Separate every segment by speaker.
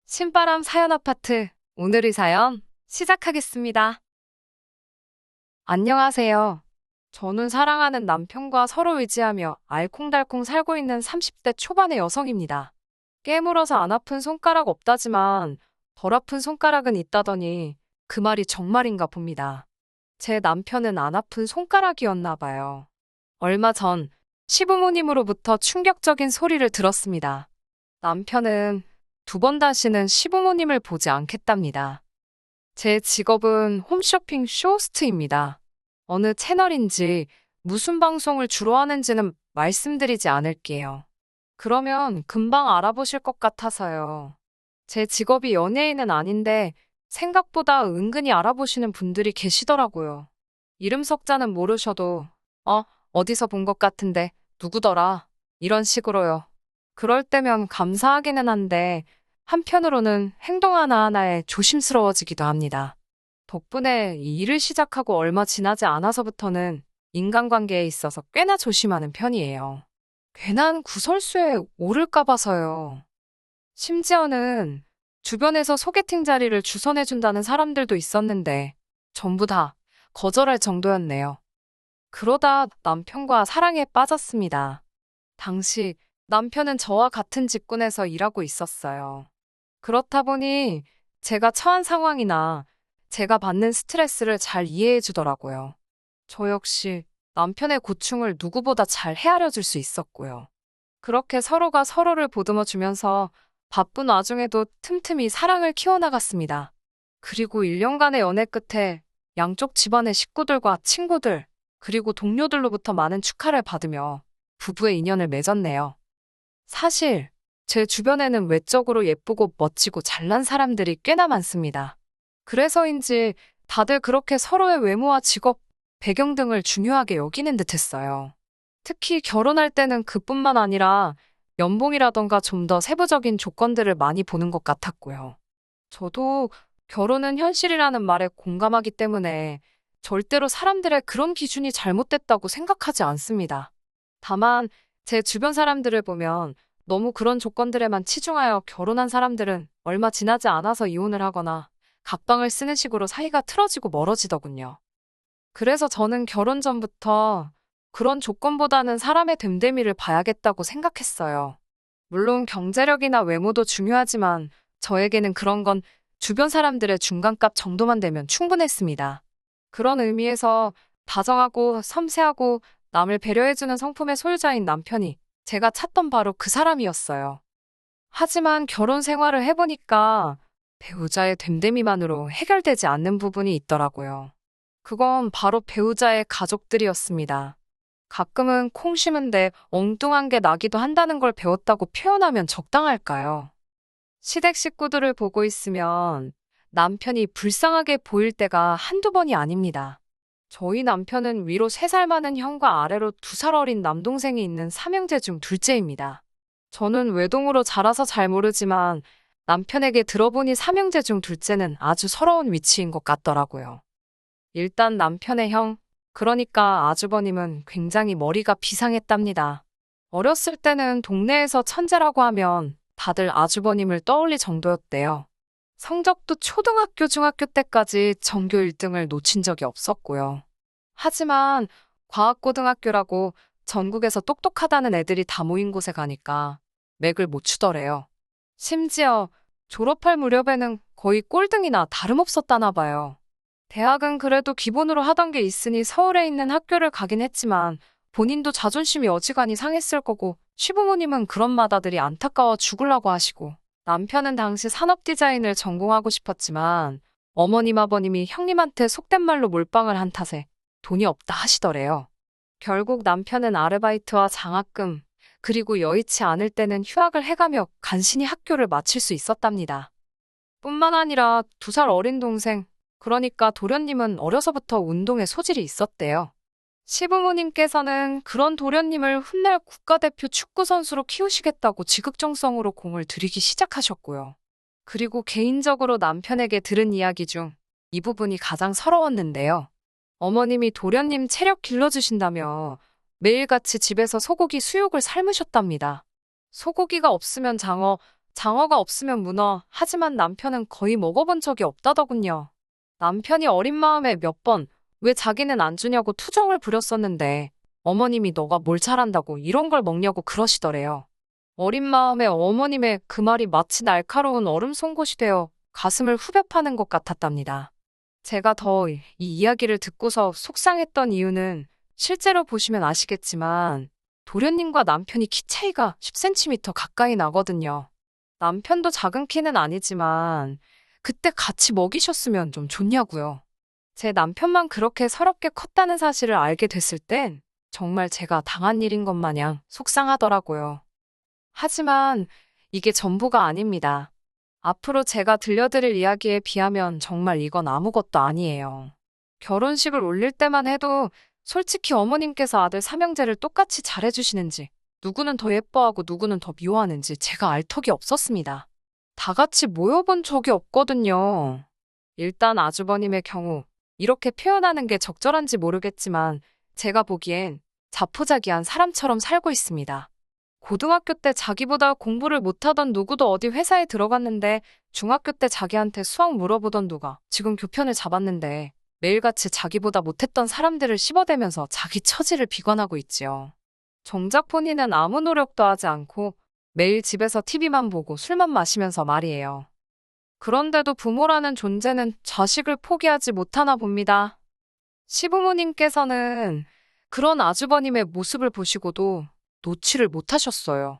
Speaker 1: 신바람 사연 아파트. 오늘의 사연 시작하겠습니다. 안녕하세요. 저는 사랑하는 남편과 서로 의지하며 알콩달콩 살고 있는 30대 초반의 여성입니다. 깨물어서 안 아픈 손가락 없다지만 덜 아픈 손가락은 있다더니 그 말이 정말인가 봅니다. 제 남편은 안 아픈 손가락이었나 봐요. 얼마 전 시부모님으로부터 충격적인 소리를 들었습니다. 남편은 두 번 다시는 시부모님을 보지 않겠답니다. 제 직업은 홈쇼핑 쇼호스트입니다. 어느 채널인지 무슨 방송을 주로 하는지는 말씀드리지 않을게요. 그러면 금방 알아보실 것 같아서요. 제 직업이 연예인은 아닌데 생각보다 은근히 알아보시는 분들이 계시더라고요. 이름 석자는 모르셔도 어디서 본 것 같은데 누구더라? 이런 식으로요. 그럴 때면 감사하기는 한데 한편으로는 행동 하나하나에 조심스러워지기도 합니다. 덕분에 이 일을 시작하고 얼마 지나지 않아서부터는 인간관계에 있어서 꽤나 조심하는 편이에요. 괜한 구설수에 오를까 봐서요. 심지어는 주변에서 소개팅 자리를 주선해준다는 사람들도 있었는데 전부 다 거절할 정도였네요. 그러다 남편과 사랑에 빠졌습니다. 당시 남편은 저와 같은 직군에서 일하고 있었어요. 그렇다 보니 제가 처한 상황이나 제가 받는 스트레스를 잘 이해해 주더라고요. 저 역시 남편의 고충을 누구보다 잘 헤아려 줄 수 있었고요. 그렇게 서로가 서로를 보듬어 주면서 바쁜 와중에도 틈틈이 사랑을 키워나갔습니다. 그리고 1년간의 연애 끝에 양쪽 집안의 식구들과 친구들, 그리고 동료들로부터 많은 축하를 받으며 부부의 인연을 맺었네요. 사실 제 주변에는 외적으로 예쁘고 멋지고 잘난 사람들이 꽤나 많습니다. 그래서인지 다들 그렇게 서로의 외모와 직업, 배경 등을 중요하게 여기는 듯 했어요. 특히 결혼할 때는 그뿐만 아니라 연봉이라던가 좀 더 세부적인 조건들을 많이 보는 것 같았고요. 저도 결혼은 현실이라는 말에 공감하기 때문에 절대로 사람들의 그런 기준이 잘못됐다고 생각하지 않습니다. 다만 제 주변 사람들을 보면 너무 그런 조건들에만 치중하여 결혼한 사람들은 얼마 지나지 않아서 이혼을 하거나 각방을 쓰는 식으로 사이가 틀어지고 멀어지더군요. 그래서 저는 결혼 전부터 그런 조건보다는 사람의 됨됨이를 봐야겠다고 생각했어요. 물론 경제력이나 외모도 중요하지만 저에게는 그런 건 주변 사람들의 중간값 정도만 되면 충분했습니다. 그런 의미에서 다정하고 섬세하고 남을 배려해주는 성품의 소유자인 남편이 제가 찾던 바로 그 사람이었어요. 하지만 결혼 생활을 해보니까 배우자의 됨됨이만으로 해결되지 않는 부분이 있더라고요. 그건 바로 배우자의 가족들이었습니다. 가끔은 콩 심은데 엉뚱한 게 나기도 한다는 걸 배웠다고 표현하면 적당할까요? 시댁 식구들을 보고 있으면 남편이 불쌍하게 보일 때가 한두 번이 아닙니다. 저희 남편은 위로 3살 많은 형과 아래로 2살 어린 남동생이 있는 삼형제 중 둘째입니다. 저는 외동으로 자라서 잘 모르지만 남편에게 들어보니 삼형제 중 둘째는 아주 서러운 위치인 것 같더라고요. 일단 남편의 형, 그러니까 아주버님은 굉장히 머리가 비상했답니다. 어렸을 때는 동네에서 천재라고 하면 다들 아주버님을 떠올릴 정도였대요. 성적도 초등학교, 중학교 때까지 전교 1등을 놓친 적이 없었고요. 하지만 과학고등학교라고 전국에서 똑똑하다는 애들이 다 모인 곳에 가니까 맥을 못 추더래요. 심지어 졸업할 무렵에는 거의 꼴등이나 다름없었다나 봐요. 대학은 그래도 기본으로 하던 게 있으니 서울에 있는 학교를 가긴 했지만 본인도 자존심이 어지간히 상했을 거고 시부모님은 그런 맏아들이 안타까워 죽으려고 하시고 남편은 당시 산업 디자인을 전공하고 싶었지만 어머님 아버님이 형님한테 속된 말로 몰빵을 한 탓에 돈이 없다 하시더래요. 결국 남편은 아르바이트와 장학금 그리고 여의치 않을 때는 휴학을 해가며 간신히 학교를 마칠 수 있었답니다. 뿐만 아니라 2살 어린 동생 그러니까 도련님은 어려서부터 운동에 소질이 있었대요. 시부모님께서는 그런 도련님을 훗날 국가대표 축구선수로 키우시겠다고 지극정성으로 공을 들이기 시작하셨고요. 그리고 개인적으로 남편에게 들은 이야기 중 이 부분이 가장 서러웠는데요. 어머님이 도련님 체력 길러주신다며 매일같이 집에서 소고기 수육을 삶으셨답니다. 소고기가 없으면 장어, 장어가 없으면 문어, 하지만 남편은 거의 먹어본 적이 없다더군요. 남편이 어린 마음에 몇 번, 왜 자기는 안 주냐고 투정을 부렸었는데, 어머님이 너가 뭘 잘한다고 이런 걸 먹냐고 그러시더래요. 어린 마음에 어머님의 그 말이 마치 날카로운 얼음 송곳이 되어 가슴을 후벼 파는 것 같았답니다. 제가 더 이 이야기를 듣고서 속상했던 이유는 실제로 보시면 아시겠지만 도련님과 남편이 키 차이가 10cm 가까이 나거든요. 남편도 작은 키는 아니지만 그때 같이 먹이셨으면 좀 좋냐고요. 제 남편만 그렇게 서럽게 컸다는 사실을 알게 됐을 땐 정말 제가 당한 일인 것 마냥 속상하더라고요. 하지만 이게 전부가 아닙니다. 앞으로 제가 들려드릴 이야기에 비하면 정말 이건 아무것도 아니에요. 결혼식을 올릴 때만 해도 솔직히 어머님께서 아들 삼형제를 똑같이 잘해주시는지, 누구는 더 예뻐하고 누구는 더 미워하는지 제가 알 턱이 없었습니다. 다 같이 모여본 적이 없거든요. 일단 아주버님의 경우, 이렇게 표현하는 게 적절한지 모르겠지만 제가 보기엔 자포자기한 사람처럼 살고 있습니다. 고등학교 때 자기보다 공부를 못하던 누구도 어디 회사에 들어갔는데 중학교 때 자기한테 수학 물어보던 누가 지금 교편을 잡았는데 매일같이 자기보다 못했던 사람들을 씹어대면서 자기 처지를 비관하고 있지요. 정작 본인은 아무 노력도 하지 않고 매일 집에서 TV만 보고 술만 마시면서 말이에요. 그런데도 부모라는 존재는 자식을 포기하지 못하나 봅니다. 시부모님께서는 그런 아주버님의 모습을 보시고도 놓지를 못하셨어요.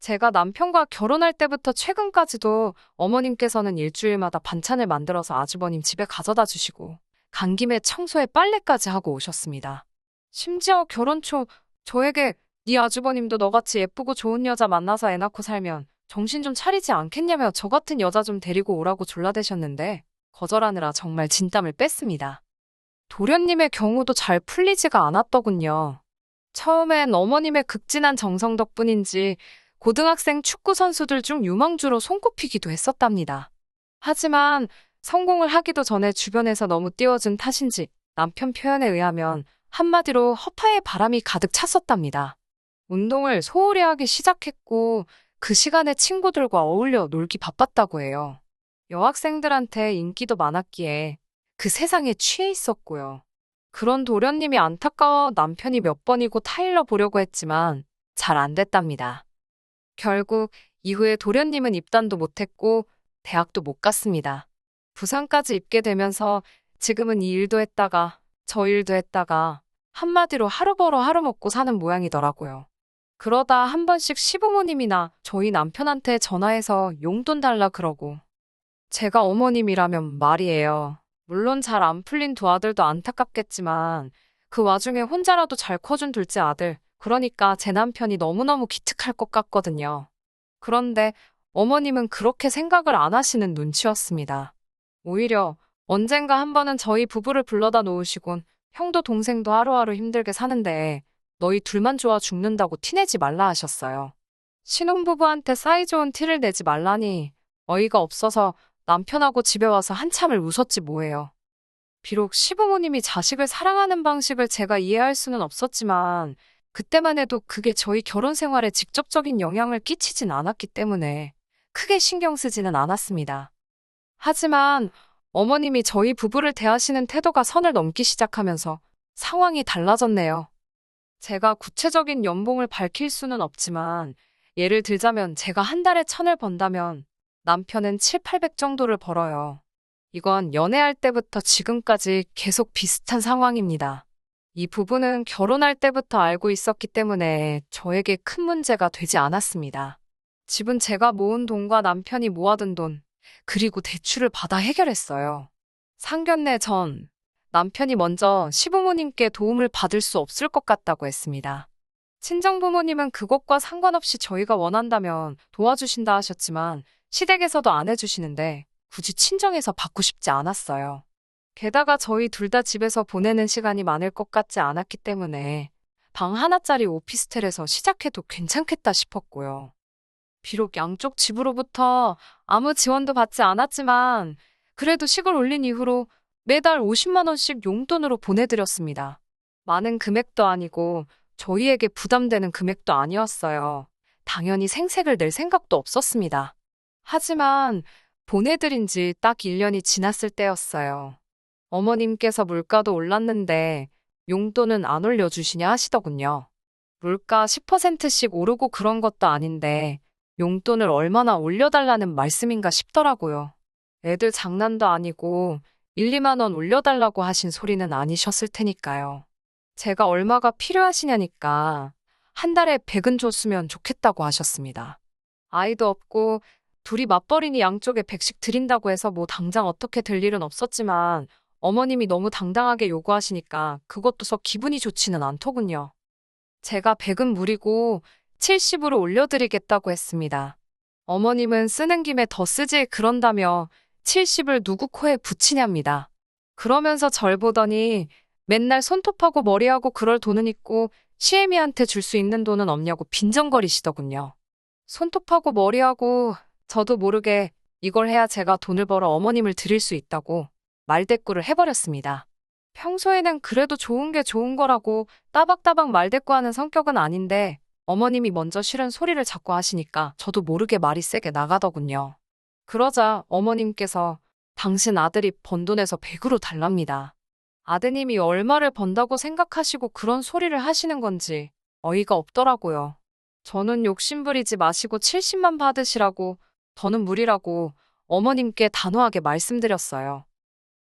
Speaker 1: 제가 남편과 결혼할 때부터 최근까지도 어머님께서는 일주일마다 반찬을 만들어서 아주버님 집에 가져다 주시고 간 김에 청소에 빨래까지 하고 오셨습니다. 심지어 결혼 초 저에게 네 아주버님도 너같이 예쁘고 좋은 여자 만나서 애 낳고 살면 정신 좀 차리지 않겠냐며 저 같은 여자 좀 데리고 오라고 졸라대셨는데 거절하느라 정말 진땀을 뺐습니다. 도련님의 경우도 잘 풀리지가 않았더군요. 처음엔 어머님의 극진한 정성 덕분인지 고등학생 축구 선수들 중 유망주로 손꼽히기도 했었답니다. 하지만 성공을 하기도 전에 주변에서 너무 띄워준 탓인지 남편 표현에 의하면 한마디로 허파에 바람이 가득 찼었답니다. 운동을 소홀히 하기 시작했고 그 시간에 친구들과 어울려 놀기 바빴다고 해요. 여학생들한테 인기도 많았기에 그 세상에 취해 있었고요. 그런 도련님이 안타까워 남편이 몇 번이고 타일러 보려고 했지만 잘 안 됐답니다. 결국 이후에 도련님은 입단도 못했고 대학도 못 갔습니다. 부산까지 입게 되면서 지금은 이 일도 했다가 저 일도 했다가 한마디로 하루 벌어 하루 먹고 사는 모양이더라고요. 그러다 한 번씩 시부모님이나 저희 남편한테 전화해서 용돈 달라 그러고 제가 어머님이라면 말이에요. 물론 잘 안 풀린 두 아들도 안타깝겠지만 그 와중에 혼자라도 잘 커준 둘째 아들, 그러니까 제 남편이 너무너무 기특할 것 같거든요. 그런데 어머님은 그렇게 생각을 안 하시는 눈치였습니다. 오히려 언젠가 한 번은 저희 부부를 불러다 놓으시곤 형도 동생도 하루하루 힘들게 사는데 너희 둘만 좋아 죽는다고 티내지 말라 하셨어요. 신혼부부한테 사이좋은 티를 내지 말라니 어이가 없어서 남편하고 집에 와서 한참을 웃었지 뭐예요. 비록 시부모님이 자식을 사랑하는 방식을 제가 이해할 수는 없었지만 그때만 해도 그게 저희 결혼 생활에 직접적인 영향을 끼치진 않았기 때문에 크게 신경 쓰지는 않았습니다. 하지만 어머님이 저희 부부를 대하시는 태도가 선을 넘기 시작하면서 상황이 달라졌네요. 제가 구체적인 연봉을 밝힐 수는 없지만 예를 들자면 제가 한 달에 1,000을 번다면 남편은 7, 800 정도를 벌어요. 이건 연애할 때부터 지금까지 계속 비슷한 상황입니다. 이 부분은 결혼할 때부터 알고 있었기 때문에 저에게 큰 문제가 되지 않았습니다. 집은 제가 모은 돈과 남편이 모아둔 돈, 그리고 대출을 받아 해결했어요. 상견례 전 남편이 먼저 시부모님께 도움을 받을 수 없을 것 같다고 했습니다. 친정부모님은 그것과 상관없이 저희가 원한다면 도와주신다 하셨지만 시댁에서도 안 해주시는데 굳이 친정에서 받고 싶지 않았어요. 게다가 저희 둘 다 집에서 보내는 시간이 많을 것 같지 않았기 때문에 방 하나짜리 오피스텔에서 시작해도 괜찮겠다 싶었고요. 비록 양쪽 집으로부터 아무 지원도 받지 않았지만 그래도 식을 올린 이후로 매달 50만 원씩 용돈으로 보내드렸습니다. 많은 금액도 아니고 저희에게 부담되는 금액도 아니었어요. 당연히 생색을 낼 생각도 없었습니다. 하지만 보내드린 지 딱 1년이 지났을 때였어요. 어머님께서 물가도 올랐는데 용돈은 안 올려주시냐 하시더군요. 물가 10%씩 오르고 그런 것도 아닌데 용돈을 얼마나 올려달라는 말씀인가 싶더라고요. 애들 장난도 아니고 1, 2만 원 올려달라고 하신 소리는 아니셨을 테니까요. 제가 얼마가 필요하시냐니까 한 달에 100은 줬으면 좋겠다고 하셨습니다. 아이도 없고 둘이 맞벌이니 양쪽에 100씩 드린다고 해서 뭐 당장 어떻게 될 일은 없었지만 어머님이 너무 당당하게 요구하시니까 그것도 썩 기분이 좋지는 않더군요. 제가 100은 무리고 70으로 올려드리겠다고 했습니다. 어머님은 쓰는 김에 더 쓰지 그런다며 70을 누구 코에 붙이냐입니다. 그러면서 절 보더니 맨날 손톱하고 머리하고 그럴 돈은 있고 시애미한테 줄 수 있는 돈은 없냐고 빈정거리시더군요. 손톱하고 머리하고 저도 모르게 이걸 해야 제가 돈을 벌어 어머님을 드릴 수 있다고 말대꾸를 해버렸습니다. 평소에는 그래도 좋은 게 좋은 거라고 따박따박 말대꾸하는 성격은 아닌데 어머님이 먼저 싫은 소리를 자꾸 하시니까 저도 모르게 말이 세게 나가더군요. 그러자 어머님께서 당신 아들이 번 돈에서 100으로 달랍니다. 아드님이 얼마를 번다고 생각하시고 그런 소리를 하시는 건지 어이가 없더라고요. 저는 욕심부리지 마시고 70만 받으시라고 더는 무리라고 어머님께 단호하게 말씀드렸어요.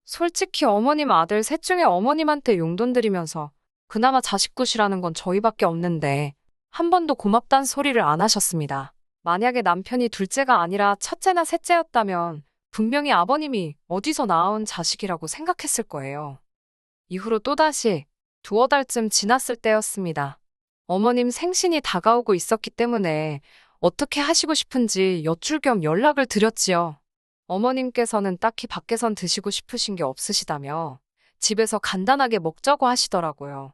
Speaker 1: 솔직히 어머님 아들 셋 중에 어머님한테 용돈 드리면서 그나마 자식굿이라는 건 저희밖에 없는데 한 번도 고맙단 소리를 안 하셨습니다. 만약에 남편이 둘째가 아니라 첫째나 셋째였다면 분명히 아버님이 어디서 낳아온 자식이라고 생각했을 거예요. 이후로 또다시 두어 달쯤 지났을 때였습니다. 어머님 생신이 다가오고 있었기 때문에 어떻게 하시고 싶은지 여쭐 겸 연락을 드렸지요. 어머님께서는 딱히 밖에선 드시고 싶으신 게 없으시다며 집에서 간단하게 먹자고 하시더라고요.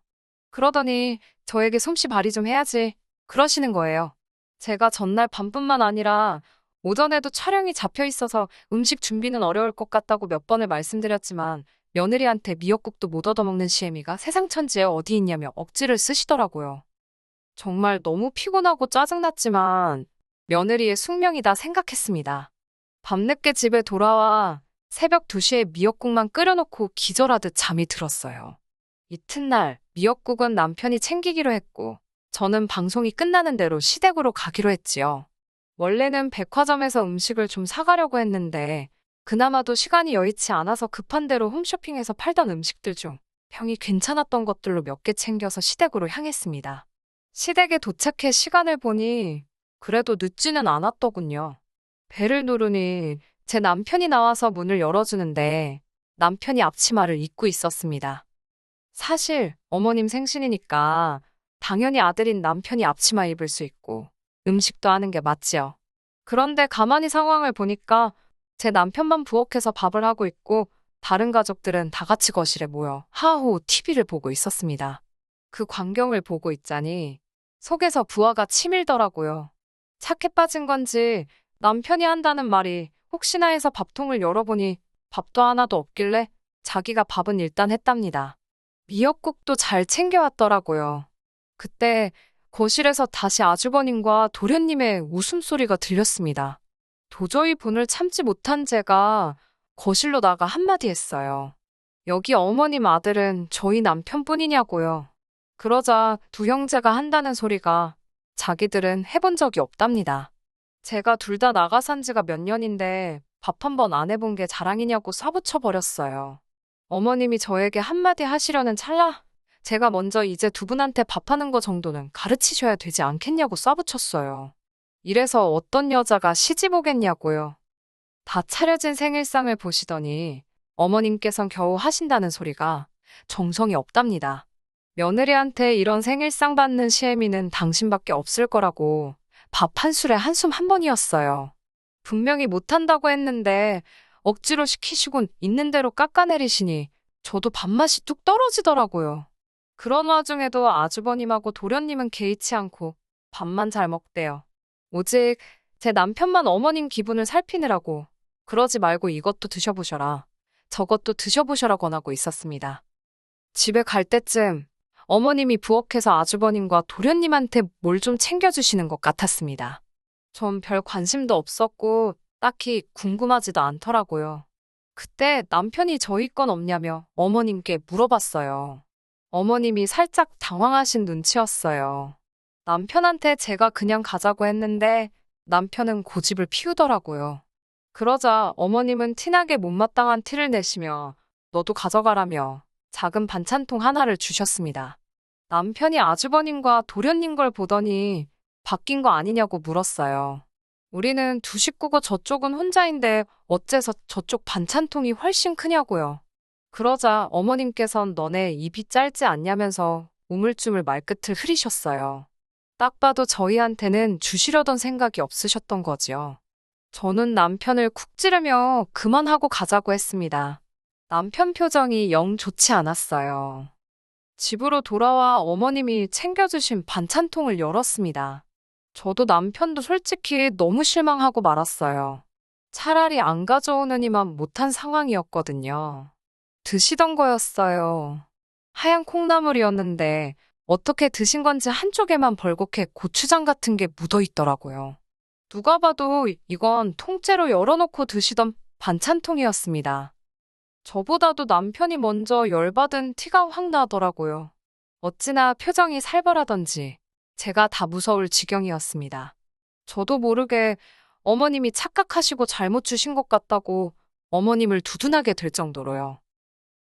Speaker 1: 그러더니 저에게 솜씨 발휘 좀 해야지 그러시는 거예요. 제가 전날 밤뿐만 아니라 오전에도 촬영이 잡혀 있어서 음식 준비는 어려울 것 같다고 몇 번을 말씀드렸지만 며느리한테 미역국도 못 얻어먹는 시애미가 세상 천지에 어디 있냐며 억지를 쓰시더라고요. 정말 너무 피곤하고 짜증났지만 며느리의 숙명이다 생각했습니다. 밤늦게 집에 돌아와 새벽 2시에 미역국만 끓여놓고 기절하듯 잠이 들었어요. 이튿날 미역국은 남편이 챙기기로 했고 저는 방송이 끝나는 대로 시댁으로 가기로 했지요. 원래는 백화점에서 음식을 좀 사가려고 했는데 그나마도 시간이 여의치 않아서 급한 대로 홈쇼핑에서 팔던 음식들 중 평이 괜찮았던 것들로 몇 개 챙겨서 시댁으로 향했습니다. 시댁에 도착해 시간을 보니 그래도 늦지는 않았더군요. 배를 누르니 제 남편이 나와서 문을 열어주는데 남편이 앞치마를 입고 있었습니다. 사실 어머님 생신이니까 당연히 아들인 남편이 앞치마 입을 수 있고 음식도 하는 게 맞지요. 그런데 가만히 상황을 보니까 제 남편만 부엌에서 밥을 하고 있고 다른 가족들은 다 같이 거실에 모여 하하호 TV를 보고 있었습니다. 그 광경을 보고 있자니 속에서 부하가 치밀더라고요. 착해 빠진 건지 남편이 한다는 말이 혹시나 해서 밥통을 열어보니 밥도 하나도 없길래 자기가 밥은 일단 했답니다. 미역국도 잘 챙겨왔더라고요. 그때 거실에서 다시 아주버님과 도련님의 웃음소리가 들렸습니다. 도저히 분을 참지 못한 제가 거실로 나가 한마디 했어요. 여기 어머님 아들은 저희 남편뿐이냐고요. 그러자 두 형제가 한다는 소리가 자기들은 해본 적이 없답니다. 제가 둘 다 나가 산 지가 몇 년인데 밥 한 번 안 해본 게 자랑이냐고 쏴붙여 버렸어요. 어머님이 저에게 한마디 하시려는 찰나 제가 먼저 이제 두 분한테 밥하는 거 정도는 가르치셔야 되지 않겠냐고 쏴붙였어요. 이래서 어떤 여자가 시집 오겠냐고요. 다 차려진 생일상을 보시더니 어머님께선 겨우 하신다는 소리가 정성이 없답니다. 며느리한테 이런 생일상 받는 시애미는 당신밖에 없을 거라고 밥 한 술에 한숨 한 번이었어요. 분명히 못한다고 했는데 억지로 시키시곤 있는 대로 깎아내리시니 저도 밥맛이 뚝 떨어지더라고요. 그런 와중에도 아주버님하고 도련님은 개의치 않고 밥만 잘 먹대요. 오직 제 남편만 어머님 기분을 살피느라고 그러지 말고 이것도 드셔보셔라, 저것도 드셔보셔라 권하고 있었습니다. 집에 갈 때쯤 어머님이 부엌에서 아주버님과 도련님한테 뭘 좀 챙겨주시는 것 같았습니다. 전 별 관심도 없었고 딱히 궁금하지도 않더라고요. 그때 남편이 저희 건 없냐며 어머님께 물어봤어요. 어머님이 살짝 당황하신 눈치였어요. 남편한테 제가 그냥 가자고 했는데 남편은 고집을 피우더라고요. 그러자 어머님은 티나게 못마땅한 티를 내시며 너도 가져가라며 작은 반찬통 하나를 주셨습니다. 남편이 아주버님과 도련님 걸 보더니 바뀐 거 아니냐고 물었어요. 우리는 두 식구고 저쪽은 혼자인데 어째서 저쪽 반찬통이 훨씬 크냐고요. 그러자 어머님께선 너네 입이 짧지 않냐면서 우물쭈물 말끝을 흐리셨어요. 딱 봐도 저희한테는 주시려던 생각이 없으셨던 거지요. 저는 남편을 쿡 찌르며 그만하고 가자고 했습니다. 남편 표정이 영 좋지 않았어요. 집으로 돌아와 어머님이 챙겨주신 반찬통을 열었습니다. 저도 남편도 솔직히 너무 실망하고 말았어요. 차라리 안 가져오느니만 못한 상황이었거든요. 드시던 거였어요. 하얀 콩나물이었는데 어떻게 드신 건지 한쪽에만 벌겋게 고추장 같은 게 묻어 있더라고요. 누가 봐도 이건 통째로 열어놓고 드시던 반찬통이었습니다. 저보다도 남편이 먼저 열받은 티가 확 나더라고요. 어찌나 표정이 살벌하던지 제가 다 무서울 지경이었습니다. 저도 모르게 어머님이 착각하시고 잘못 주신 것 같다고 어머님을 두둔하게 될 정도로요.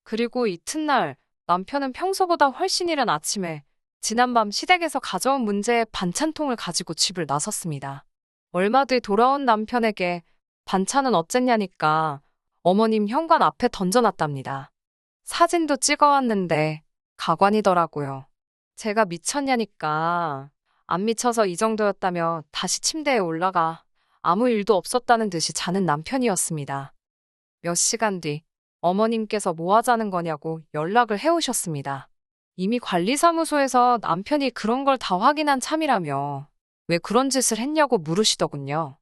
Speaker 1: 그리고 이튿날 남편은 평소보다 훨씬 이른 아침에 지난밤 시댁에서 가져온 문제의 반찬통을 가지고 집을 나섰습니다. 얼마 뒤 돌아온 남편에게 반찬은 어쨌냐니까 어머님 현관 앞에 던져놨답니다. 사진도 찍어왔는데 가관이더라고요. 제가 미쳤냐니까 안 미쳐서 이 정도였다며 다시 침대에 올라가 아무 일도 없었다는 듯이 자는 남편이었습니다. 몇 시간 뒤 어머님께서 뭐 하자는 거냐고 연락을 해오셨습니다. 이미 관리사무소에서 남편이 그런 걸 다 확인한 참이라며 왜 그런 짓을 했냐고 물으시더군요.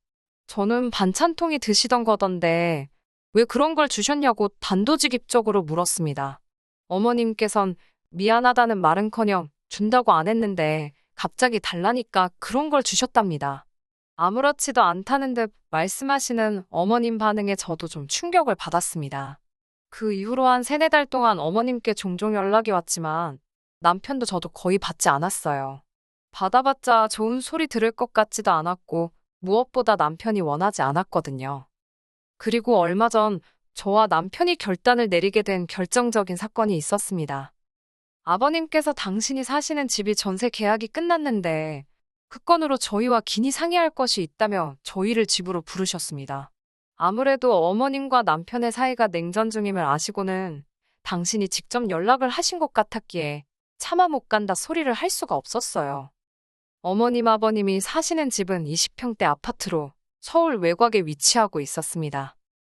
Speaker 1: 저는 반찬통이 드시던 거던데 왜 그런 걸 주셨냐고 단도직입적으로 물었습니다. 어머님께선 미안하다는 말은커녕 준다고 안 했는데 갑자기 달라니까 그런 걸 주셨답니다. 아무렇지도 않다는 듯 말씀하시는 어머님 반응에 저도 좀 충격을 받았습니다. 그 이후로 한 3~4달 동안 어머님께 종종 연락이 왔지만 남편도 저도 거의 받지 않았어요. 받아봤자 좋은 소리 들을 것 같지도 않았고 무엇보다 남편이 원하지 않았거든요. 그리고 얼마 전 저와 남편이 결단을 내리게 된 결정적인 사건이 있었습니다. 아버님께서 당신이 사시는 집이 전세 계약이 끝났는데 그 건으로 저희와 긴히 상의할 것이 있다며 저희를 집으로 부르셨습니다. 아무래도 어머님과 남편의 사이가 냉전 중임을 아시고는 당신이 직접 연락을 하신 것 같았기에 차마 못 간다 소리를 할 수가 없었어요. 어머님 아버님이 사시는 집은 20평대 아파트로 서울 외곽에 위치하고 있었습니다.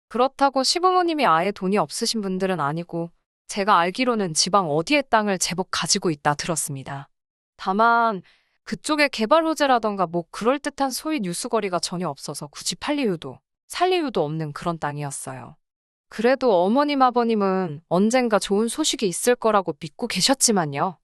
Speaker 1: 그렇다고 시부모님이 아예 돈이 없으신 분들은 아니고 제가 알기로는 지방 어디에 땅을 제법 가지고 있다 들었습니다. 다만 그쪽에 개발 호재라던가 뭐 그럴듯한 소위 뉴스거리가 전혀 없어서 굳이 팔 이유도 살 이유도 없는 그런 땅이었어요. 그래도 어머님 아버님은 언젠가 좋은 소식이 있을 거라고 믿고 계셨지만요.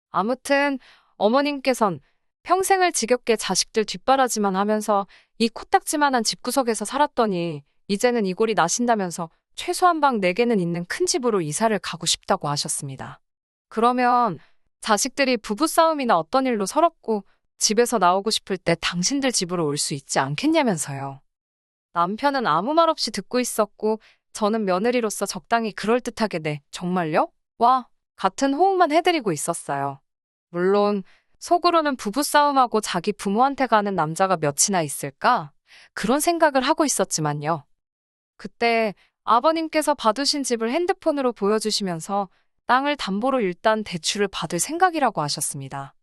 Speaker 1: 아무튼 어머님께선 평생을 지겹게 자식들 뒷바라지만 하면서 이 코딱지만한 집구석에서 살았더니 이제는 이 꼴이 나신다면서 최소한 방 4개는 있는 큰 집으로 이사를 가고 싶다고 하셨습니다. 그러면 자식들이 부부싸움이나 어떤 일로 서럽고 집에서 나오고 싶을 때 당신들 집으로 올 수 있지 않겠냐면서요. 남편은 아무 말 없이 듣고 있었고 저는 며느리로서 적당히 그럴듯하게 네, 정말요? 와, 같은 호응만 해드리고 있었어요. 물론 속으로는 부부싸움하고 자기 부모한테 가는 남자가 몇이나 있을까? 그런 생각을 하고 있었지만요. 그때 아버님께서 받으신 집을 핸드폰으로 보여주시면서 땅을 담보로 일단 대출을 받을 생각이라고 하셨습니다.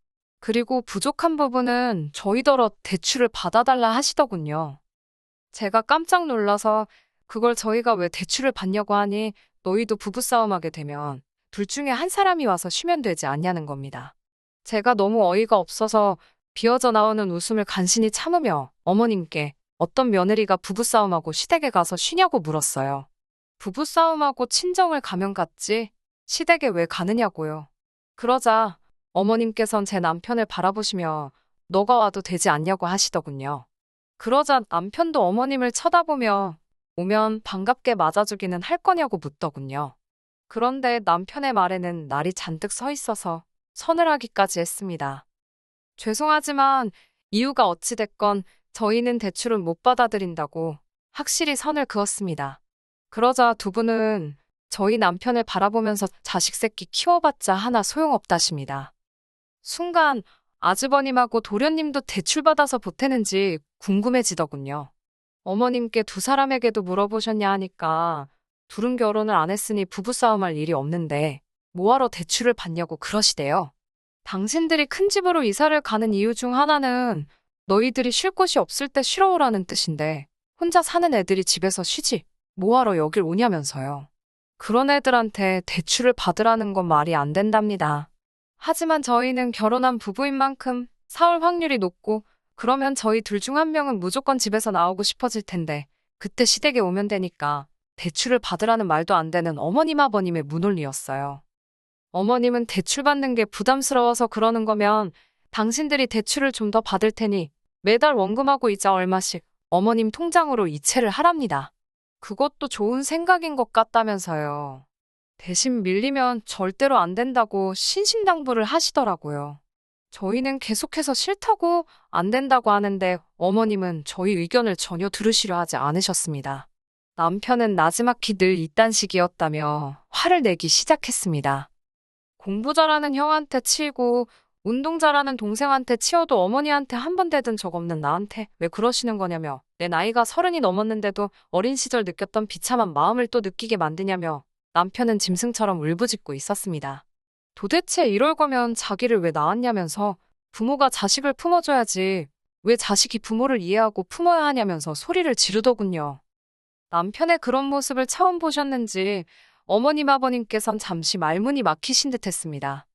Speaker 1: 그리고 부족한 부분은 저희더러 대출을 받아달라 하시더군요. 제가 깜짝 놀라서 그걸 저희가 왜 대출을 받냐고 하니 너희도 부부싸움하게 되면 둘 중에 한 사람이 와서 쉬면 되지 않냐는 겁니다. 제가 너무 어이가 없어서 비어져 나오는 웃음을 간신히 참으며 어머님께 어떤 며느리가 부부싸움하고 시댁에 가서 쉬냐고 물었어요. 부부싸움하고 친정을 가면 갔지 시댁에 왜 가느냐고요. 그러자 어머님께선 제 남편을 바라보시며 너가 와도 되지 않냐고 하시더군요. 그러자 남편도 어머님을 쳐다보며 오면 반갑게 맞아주기는 할 거냐고 묻더군요. 그런데 남편의 말에는 날이 잔뜩 서 있어서 서늘하기까지 했습니다. 죄송하지만 이유가 어찌됐건 저희는 대출은 못 받아들인다고 확실히 선을 그었습니다. 그러자 두 분은 저희 남편을 바라보면서 자식 새끼 키워봤자 하나 소용없다십니다. 순간 아주버님하고 도련님도 대출받아서 보태는지 궁금해지더군요. 어머님께 두 사람에게도 물어보셨냐 하니까 둘은 결혼을 안 했으니 부부싸움할 일이 없는데 뭐하러 대출을 받냐고 그러시대요. 당신들이 큰 집으로 이사를 가는 이유 중 하나는 너희들이 쉴 곳이 없을 때 쉬러 오라는 뜻인데 혼자 사는 애들이 집에서 쉬지 뭐하러 여길 오냐면서요. 그런 애들한테 대출을 받으라는 건 말이 안 된답니다. 하지만 저희는 결혼한 부부인 만큼 사올 확률이 높고 그러면 저희 둘 중 한 명은 무조건 집에서 나오고 싶어질 텐데 그때 시댁에 오면 되니까 대출을 받으라는 말도 안 되는 어머님 아버님의 문논리였어요. 어머님은 대출 받는 게 부담스러워서 그러는 거면 당신들이 대출을 좀 더 받을 테니 매달 원금하고 이자 얼마씩 어머님 통장으로 이체를 하랍니다. 그것도 좋은 생각인 것 같다면서요. 대신 밀리면 절대로 안 된다고 신신당부를 하시더라고요. 저희는 계속해서 싫다고 안 된다고 하는데 어머님은 저희 의견을 전혀 들으시려 하지 않으셨습니다. 남편은 나지막히 늘 이딴 식이었다며 화를 내기 시작했습니다. 공부 잘하는 형한테 치이고 운동 잘하는 동생한테 치여도 어머니한테 한 번 대든 적 없는 나한테 왜 그러시는 거냐며 내 나이가 30이 넘었는데도 어린 시절 느꼈던 비참한 마음을 또 느끼게 만드냐며 남편은 짐승처럼 울부짖고 있었습니다. 도대체 이럴 거면 자기를 왜 낳았냐면서 부모가 자식을 품어줘야지 왜 자식이 부모를 이해하고 품어야 하냐면서 소리를 지르더군요. 남편의 그런 모습을 처음 보셨는지 어머님 아버님께선 잠시 말문이 막히신 듯 했습니다.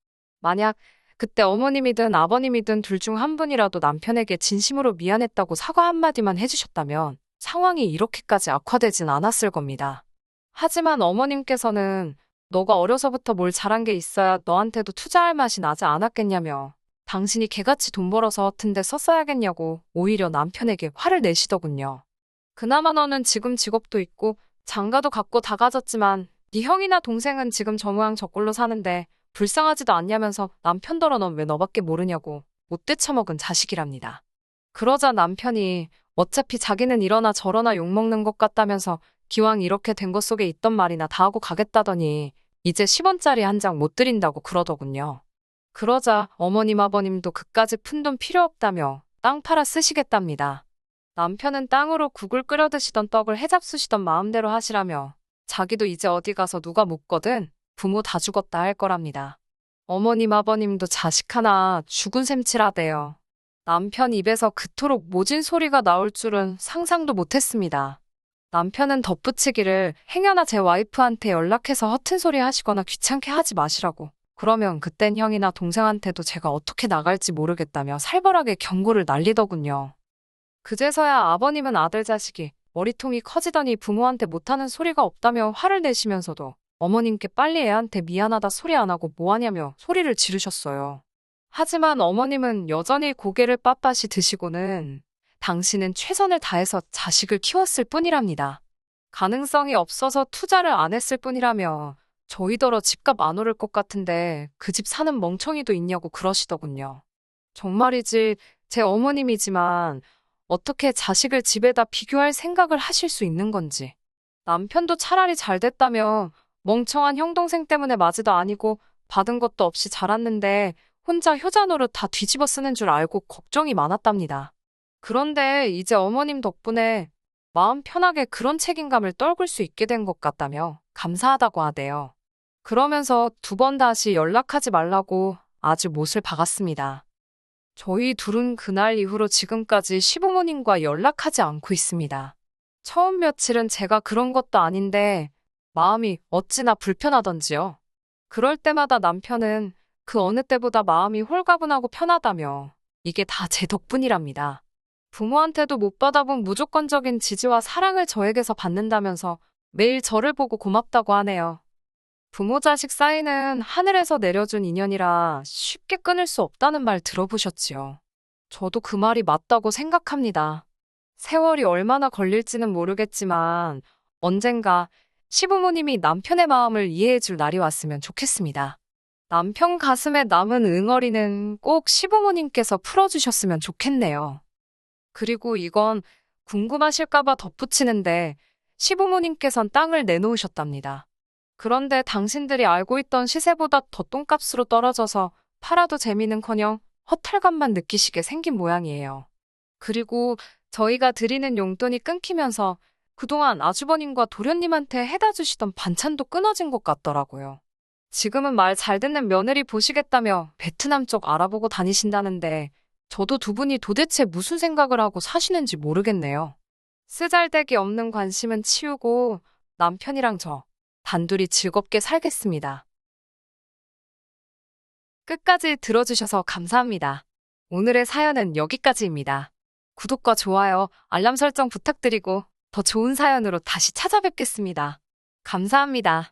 Speaker 1: 만약 그때 어머님이든 아버님이든 둘 중 한 분이라도 남편에게 진심으로 미안했다고 사과 한마디만 해주셨다면 상황이 이렇게까지 악화되진 않았을 겁니다. 하지만 어머님께서는 너가 어려서부터 뭘 잘한 게 있어야 너한테도 투자할 맛이 나지 않았겠냐며 당신이 개같이 돈 벌어서 허튼 데 썼어야겠냐고 오히려 남편에게 화를 내시더군요. 그나마 너는 지금 직업도 있고 장가도 갖고 다 가졌지만 네 형이나 동생은 지금 저 모양 저 꼴로 사는데 불쌍하지도 않냐면서 남편더러 넌 왜 너밖에 모르냐고 못돼 처먹은 자식이랍니다. 그러자 남편이 어차피 자기는 이러나 저러나 욕먹는 것 같다면서 기왕 이렇게 된 것 속에 있던 말이나 다 하고 가겠다더니 이제 10원짜리 한 장 못 드린다고 그러더군요. 그러자 어머님 아버님도 그까지 푼 돈 필요 없다며 땅 팔아 쓰시겠답니다. 남편은 땅으로 국을 끓여 드시던 떡을 해잡수시던 마음대로 하시라며 자기도 이제 어디 가서 누가 묻거든 부모 다 죽었다 할 거랍니다. 어머님 아버님도 자식 하나 죽은 셈치라대요. 남편 입에서 그토록 모진 소리가 나올 줄은 상상도 못했습니다. 남편은 덧붙이기를 행여나 제 와이프한테 연락해서 허튼 소리 하시거나 귀찮게 하지 마시라고. 그러면 그땐 형이나 동생한테도 제가 어떻게 나갈지 모르겠다며 살벌하게 경고를 날리더군요. 그제서야 아버님은 아들 자식이 머리통이 커지더니 부모한테 못하는 소리가 없다며 화를 내시면서도 어머님께 빨리 애한테 미안하다 소리 안 하고 뭐하냐며 소리를 지르셨어요. 하지만 어머님은 여전히 고개를 빳빳이 드시고는 당신은 최선을 다해서 자식을 키웠을 뿐이랍니다. 가능성이 없어서 투자를 안 했을 뿐이라며 저희더러 집값 안 오를 것 같은데 그 집 사는 멍청이도 있냐고 그러시더군요. 정말이지 제 어머님이지만 어떻게 자식을 집에다 비교할 생각을 하실 수 있는 건지. 남편도 차라리 잘 됐다며 멍청한 형 동생 때문에 맞이도 아니고 받은 것도 없이 자랐는데 혼자 효자 노릇 다 뒤집어 쓰는 줄 알고 걱정이 많았답니다. 그런데 이제 어머님 덕분에 마음 편하게 그런 책임감을 떨굴 수 있게 된 것 같다며 감사하다고 하대요. 그러면서 두 번 다시 연락하지 말라고 아주 못을 박았습니다. 저희 둘은 그날 이후로 지금까지 시부모님과 연락하지 않고 있습니다. 처음 며칠은 제가 그런 것도 아닌데 마음이 어찌나 불편하던지요. 그럴 때마다 남편은 그 어느 때보다 마음이 홀가분하고 편하다며 이게 다 제 덕분이랍니다. 부모한테도 못 받아본 무조건적인 지지와 사랑을 저에게서 받는다면서 매일 저를 보고 고맙다고 하네요. 부모 자식 사이는 하늘에서 내려준 인연이라 쉽게 끊을 수 없다는 말 들어보셨지요. 저도 그 말이 맞다고 생각합니다. 세월이 얼마나 걸릴지는 모르겠지만 언젠가 시부모님이 남편의 마음을 이해해 줄 날이 왔으면 좋겠습니다. 남편 가슴에 남은 응어리는 꼭 시부모님께서 풀어주셨으면 좋겠네요. 그리고 이건 궁금하실까봐 덧붙이는데 시부모님께선 땅을 내놓으셨답니다. 그런데 당신들이 알고 있던 시세보다 더 똥값으로 떨어져서 팔아도 재미는커녕 허탈감만 느끼시게 생긴 모양이에요. 그리고 저희가 드리는 용돈이 끊기면서 그동안 아주버님과 도련님한테 해다 주시던 반찬도 끊어진 것 같더라고요. 지금은 말 잘 듣는 며느리 보시겠다며 베트남 쪽 알아보고 다니신다는데 저도 두 분이 도대체 무슨 생각을 하고 사시는지 모르겠네요. 쓰잘데기 없는 관심은 치우고 남편이랑 저 단둘이 즐겁게 살겠습니다. 끝까지 들어주셔서 감사합니다. 오늘의 사연은 여기까지입니다. 구독과 좋아요, 알람 설정 부탁드리고 더 좋은 사연으로 다시 찾아뵙겠습니다. 감사합니다.